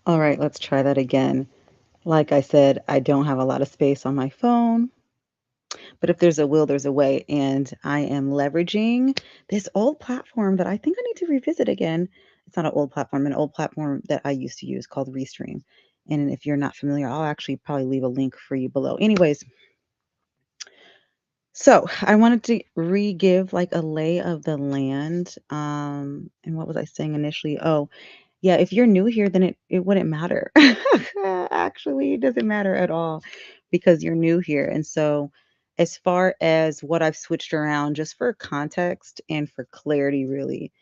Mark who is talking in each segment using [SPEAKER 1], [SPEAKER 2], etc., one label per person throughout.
[SPEAKER 1] All right, let's try that again. Like I said, I don't have a lot of space on my phone, but if there's a will, there's a way. And I am leveraging this old platform that I think I need to revisit again. It's not an old platform that I used to use called Restream. And if you're not familiar, I'll actually probably leave a link for you below. Anyways, so I wanted to re-give like a lay of the land. And what was I saying initially? Oh, yeah, if you're new here, then it wouldn't matter. Actually, it doesn't matter at all because you're new here. And so, as far as what I've switched around, just for context and for clarity, really,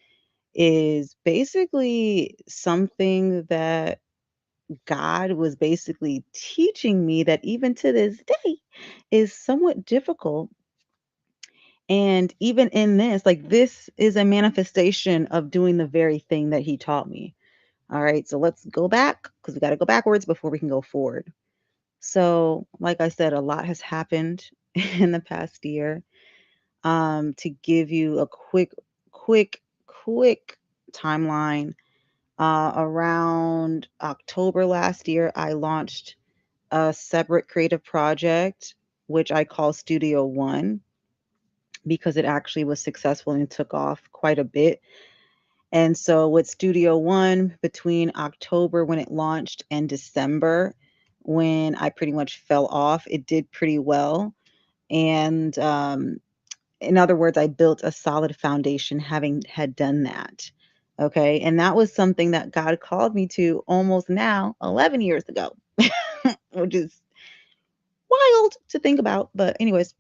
[SPEAKER 1] is basically something that God was basically teaching me that even to this day is somewhat difficult. And even in this, like, this is a manifestation of doing the very thing that He taught me. All right, so let's go back because we got to go backwards before we can go forward. So, like I said, a lot has happened in the past year. To give you a quick timeline, around October last year, I launched a separate creative project, which I call Studio One, because it actually was successful and took off quite a bit. And so with Studio One, between October when it launched and December when I pretty much fell off, it did pretty well. And in other words, I built a solid foundation having had done that. Okay. And that was something that God called me to almost now 11 years ago, which is wild to think about. But, anyways,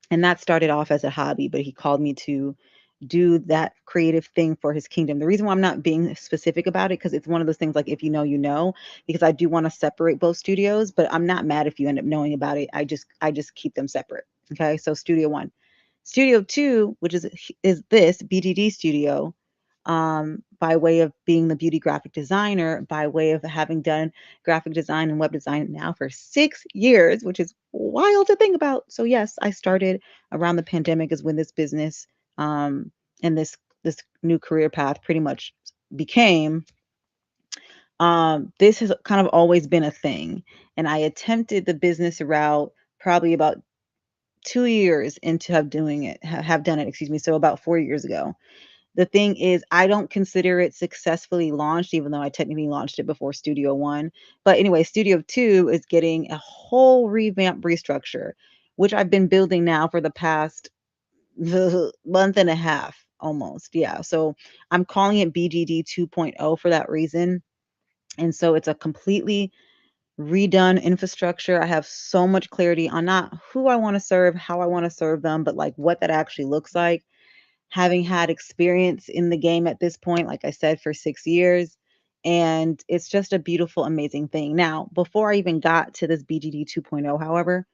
[SPEAKER 1] and that started off as a hobby, but He called me to do that creative thing for His kingdom. The reason why I'm not being specific about it, because it's one of those things like, if you know, you know, because I do want to separate both studios, but I'm not mad if you end up knowing about it. I just keep them separate. Okay. So Studio One. Studio Two, which is this BDD studio, by way of being the beauty graphic designer, by way of having done graphic design and web design now for 6 years, which is wild to think about. So yes, I started around the pandemic is when this business, and this new career path pretty much became. This has kind of always been a thing, and I attempted the business route probably about 2 years into have done it, excuse me, so about 4 years ago. The thing is, I don't consider it successfully launched, even though I technically launched it before Studio One. But anyway, Studio Two is getting a whole revamp restructure, which I've been building now for the past month and a half almost. Yeah. So I'm calling it BGD 2.0 for that reason. And so it's a completely redone infrastructure. I have so much clarity on not who I want to serve, how I want to serve them, but like what that actually looks like. Having had experience in the game at this point, like I said, for 6 years. And it's just a beautiful, amazing thing. Now, before I even got to this BGD 2.0, however,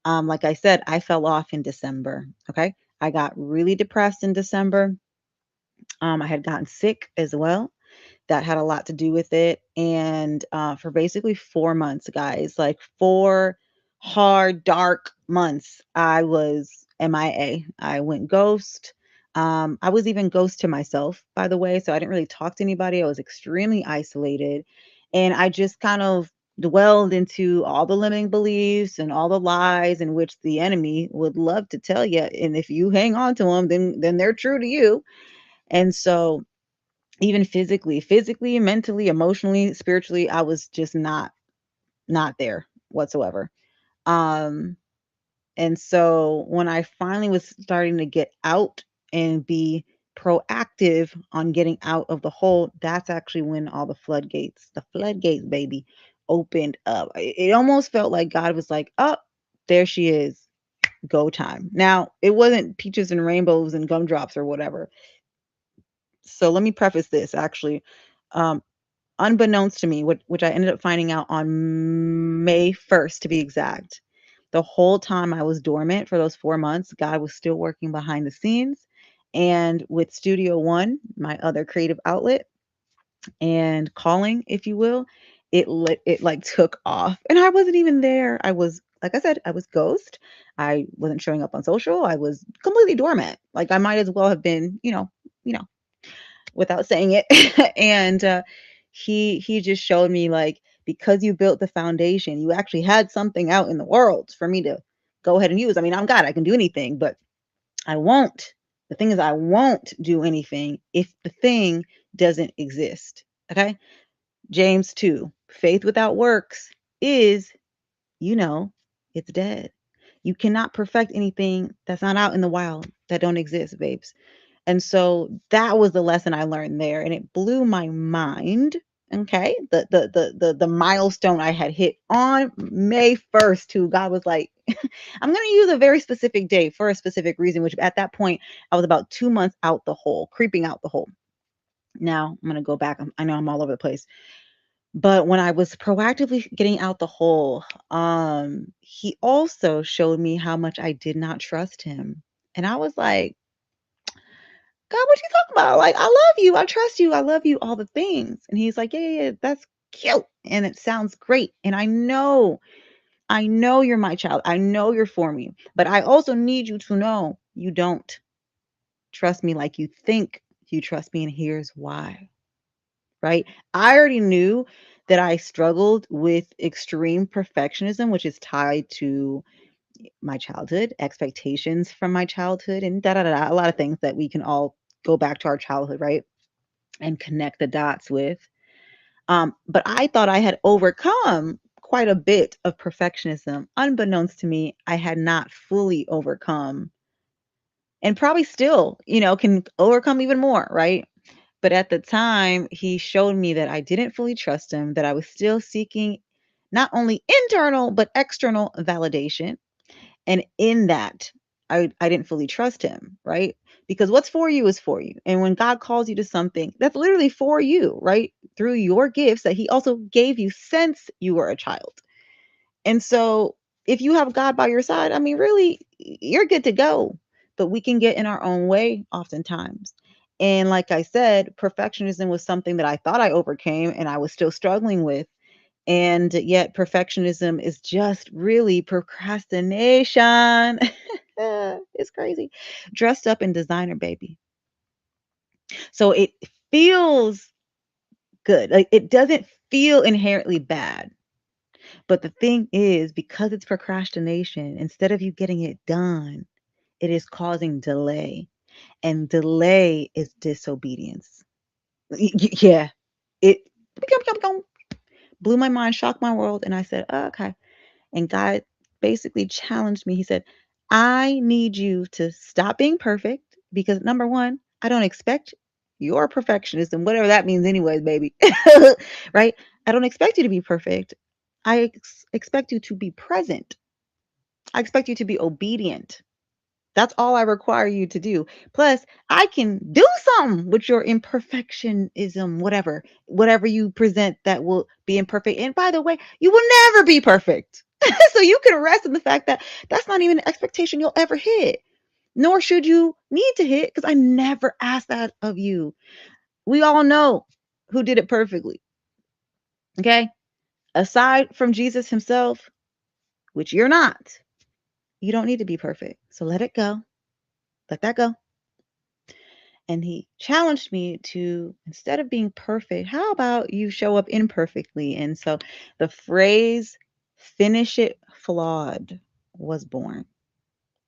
[SPEAKER 1] like I said, I fell off in December. Okay. I got really depressed in December. I had gotten sick as well. That had a lot to do with it. And for basically 4 months, guys, like 4 hard, dark months, I was MIA. I went ghost. I was even ghost to myself, by the way. So I didn't really talk to anybody. I was extremely isolated. And I just kind of dwelled into all the limiting beliefs and all the lies in which the enemy would love to tell you. And if you hang on to them, then they're true to you. And so even physically, mentally, emotionally, spiritually, I was just not there whatsoever. Um, and so when I finally was starting to get out and be proactive on getting out of the hole, that's actually when all the floodgates, baby, opened up. It almost felt like God was like, "Oh, there she is. Go time." Now, it wasn't peaches and rainbows and gumdrops or whatever. So let me preface this actually. Um, Unbeknownst to me, which I ended up finding out on May 1st to be exact. The whole time I was dormant for those 4 months, God was still working behind the scenes. And with Studio One, my other creative outlet and calling, if you will, it like took off. And I wasn't even there. I was, like I said, I was ghost. I wasn't showing up on social. I was completely dormant. Like I might as well have been, without saying it. And He just showed me like, because you built the foundation, you actually had something out in the world for me to go ahead and use. I mean, I'm God, I can do anything, but I won't. The thing is, I won't do anything if the thing doesn't exist. Okay? James 2. Faith without works is, you know, it's dead. You cannot perfect anything that's not out in the wild, that don't exist, babes. And so that was the lesson I learned there, and it blew my mind. Okay, the milestone I had hit on May 1st, too. God was like, I'm going to use a very specific day for a specific reason, which at that point I was about 2 months out the hole, creeping out the hole. Now I'm going to go back. I know I'm all over the place, but when I was proactively getting out the hole, he also showed me how much I did not trust him, and I was like, God, what you talking about? Like, I love you. I trust you. I love you. All the things. And he's like, yeah, yeah, yeah, that's cute. And it sounds great. And I know you're my child. I know you're for me. But I also need you to know you don't trust me like you think you trust me. And here's why, right? I already knew that I struggled with extreme perfectionism, which is tied to my childhood, expectations from my childhood, and da da da, da, a lot of things that we can all go back to our childhood, right? And connect the dots with. But I thought I had overcome quite a bit of perfectionism. Unbeknownst to me, I had not fully overcome, and probably still, can overcome even more, right? But at the time, he showed me that I didn't fully trust him, that I was still seeking not only internal, but external validation. And in that, I didn't fully trust him, right? Because what's for you is for you. And when God calls you to something, that's literally for you, right? Through your gifts that he also gave you since you were a child. And so if you have God by your side, I mean, really, you're good to go. But we can get in our own way oftentimes. And like I said, perfectionism was something that I thought I overcame and I was still struggling with. And yet, perfectionism is just really procrastination. It's crazy. Dressed up in designer, baby. So it feels good. Like, it doesn't feel inherently bad. But the thing is, because it's procrastination, instead of you getting it done, it is causing delay. And delay is disobedience. Yeah. It blew my mind, shocked my world. And I said, oh, okay. And God basically challenged me. He said, I need you to stop being perfect because number one, I don't expect your perfectionism, whatever that means, anyways, baby. Right? I don't expect you to be perfect. I expect you to be present. I expect you to be obedient. That's all I require you to do. Plus, I can do something with your imperfectionism, whatever you present that will be imperfect. And by the way, you will never be perfect. So you can rest in the fact that that's not even an expectation you'll ever hit, nor should you need to hit, because I never asked that of you. We all know who did it perfectly. Okay. Aside from Jesus himself, which you're not, you don't need to be perfect. So let it go. Let that go. And he challenged me to, instead of being perfect, how about you show up imperfectly? And so the phrase finish it flawed was born.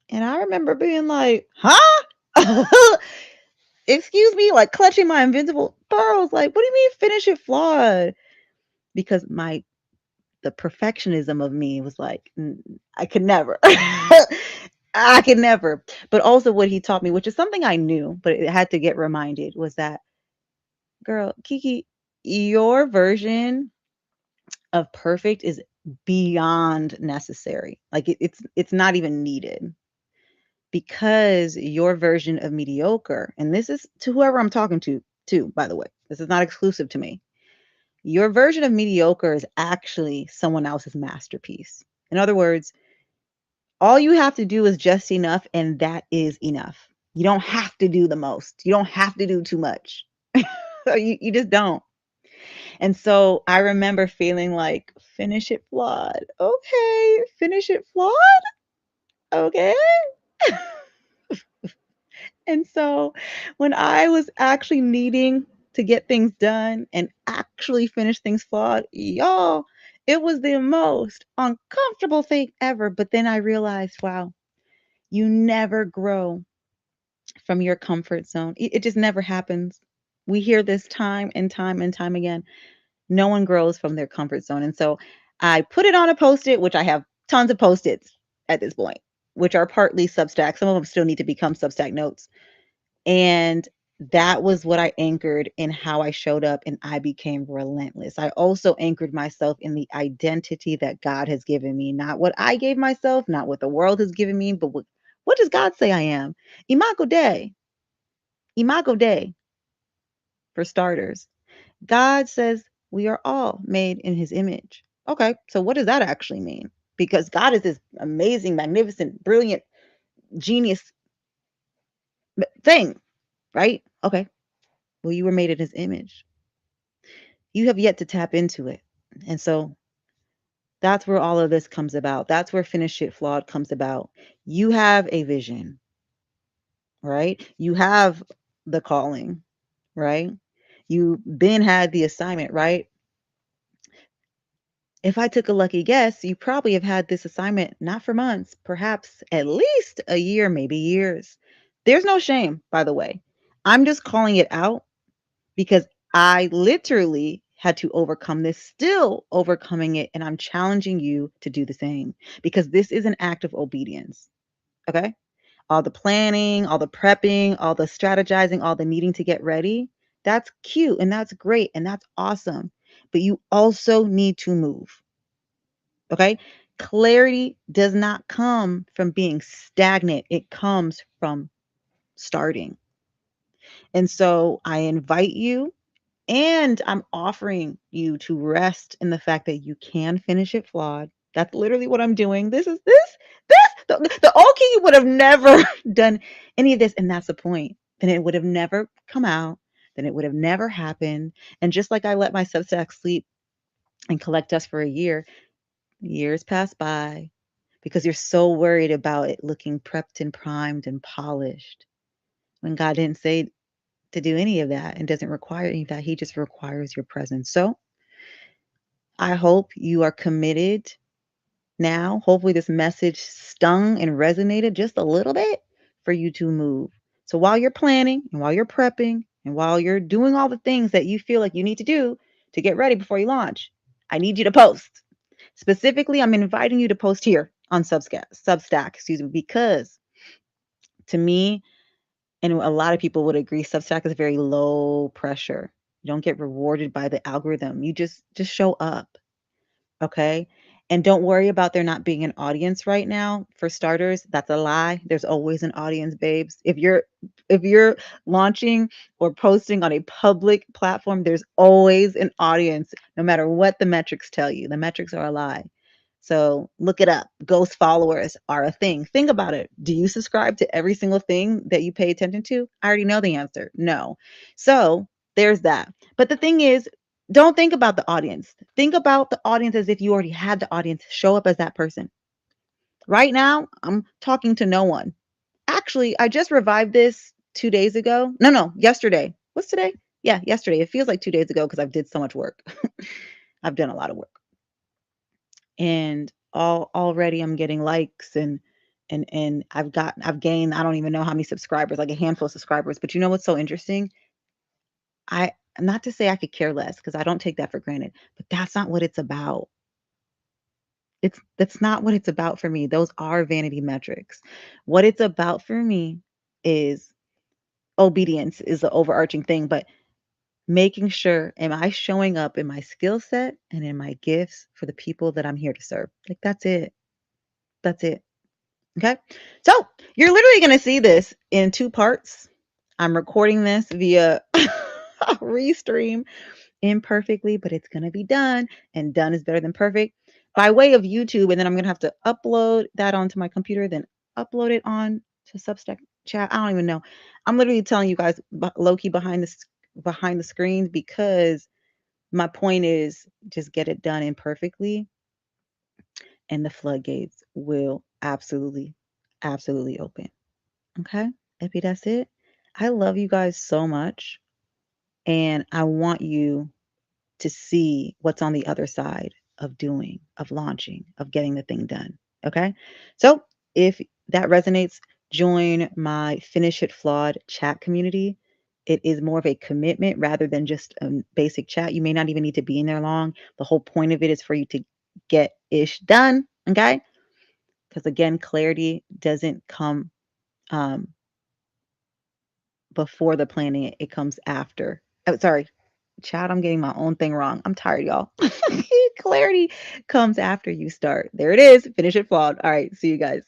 [SPEAKER 1] And I remember being like, huh? Excuse me, like clutching my invincible pearls. Like, what do you mean finish it flawed? Because the perfectionism of me was like, I could never. I could never. But also what he taught me, which is something I knew, but it had to get reminded, was that, girl, Kiki, your version of perfect is beyond necessary. Like it's not even needed, because your version of mediocre, and this is to whoever I'm talking to too, by the way. This is not exclusive to me. Your version of mediocre is actually someone else's masterpiece. In other words, all you have to do is just enough, and that is enough. You don't have to do the most. You don't have to do too much. You just don't. And so I remember feeling like, finish it flawed. Okay, finish it flawed. Okay. And so when I was actually needing to get things done and actually finish things flawed, y'all, it was the most uncomfortable thing ever. But then I realized, wow, you never grow from your comfort zone. It just never happens. We hear this time and time and time again. No one grows from their comfort zone. And so I put it on a post-it, which I have tons of post-its at this point, which are partly Substack. Some of them still need to become Substack notes. And that was what I anchored in how I showed up, and I became relentless. I also anchored myself in the identity that God has given me, not what I gave myself, not what the world has given me, but what does God say I am? Imago Dei. Imago Dei, for starters. God says we are all made in his image. Okay, so what does that actually mean? Because God is this amazing, magnificent, brilliant, genius thing, right? Okay, well, you were made in his image. You have yet to tap into it. And so that's where all of this comes about. That's where Finish It Flawed comes about. You have a vision, right? You have the calling, right? You been had the assignment, right? If I took a lucky guess, you probably have had this assignment not for months, perhaps at least a year, maybe years. There's no shame, by the way. I'm just calling it out because I literally had to overcome this, still overcoming it. And I'm challenging you to do the same because this is an act of obedience. Okay. All the planning, all the prepping, all the strategizing, all the needing to get ready. That's cute and that's great and that's awesome. But you also need to move. Okay. Clarity does not come from being stagnant, it comes from starting. And so I invite you and I'm offering you to rest in the fact that you can finish it flawed. That's literally what I'm doing. The old Key would have never done any of this. And that's the point. Then it would have never come out. Then it would have never happened. And just like I let my Substack sleep and collect dust for a year, years pass by because you're so worried about it looking prepped and primed and polished when God didn't say to do any of that and doesn't require any of that. He just requires your presence. So I hope you are committed now. Hopefully, this message stung and resonated just a little bit for you to move. So while you're planning and while you're prepping and while you're doing all the things that you feel like you need to do to get ready before you launch, I need you to post. Specifically, I'm inviting you to post here on Substack, excuse me, because to me, and a lot of people would agree, Substack is very low pressure. You don't get rewarded by the algorithm. You just show up. Okay. And don't worry about there not being an audience right now. For starters, that's a lie. There's always an audience, babes. If you're launching or posting on a public platform, there's always an audience, no matter what the metrics tell you. The metrics are a lie. So look it up. Ghost followers are a thing. Think about it. Do you subscribe to every single thing that you pay attention to? I already know the answer. No. So there's that. But the thing is, don't think about the audience. Think about the audience as if you already had the audience. Show up as that person. Right now, I'm talking to no one. Actually, I just revived this 2 days ago. No, yesterday. What's today? Yeah, yesterday. It feels like 2 days ago because I've did so much work. I've done a lot of work. And already I'm getting likes and I've gained, I don't even know how many subscribers, like a handful of subscribers. But you know what's so interesting? I Not to say I could care less because I don't take that for granted, but that's not what it's about. That's not what it's about for me. Those are vanity metrics. What it's about for me is obedience is the overarching thing, but making sure, am I showing up in my skill set and in my gifts for the people that I'm here to serve? Like that's it. That's it. Okay. So you're literally going to see this in two parts. I'm recording this via restream imperfectly, but it's going to be done, and done is better than perfect, by way of YouTube. And then I'm going to have to upload that onto my computer, then upload it on to Substack chat. I don't even know. I'm literally telling you guys low key behind the screens because my point is just get it done imperfectly and the floodgates will absolutely open. Okay? Epi, that's it. I love you guys so much. And I want you to see what's on the other side of doing, of launching, of getting the thing done. Okay. So if that resonates, join my Finish It Flawed chat community. It is more of a commitment rather than just a basic chat. You may not even need to be in there long. The whole point of it is for you to get ish done. Okay. Because again, clarity doesn't come um, before the planning, it comes after. Oh, sorry. Child, I'm getting my own thing wrong. I'm tired, y'all. Clarity comes after you start. There it is. Finish it flawed. All right. See you guys.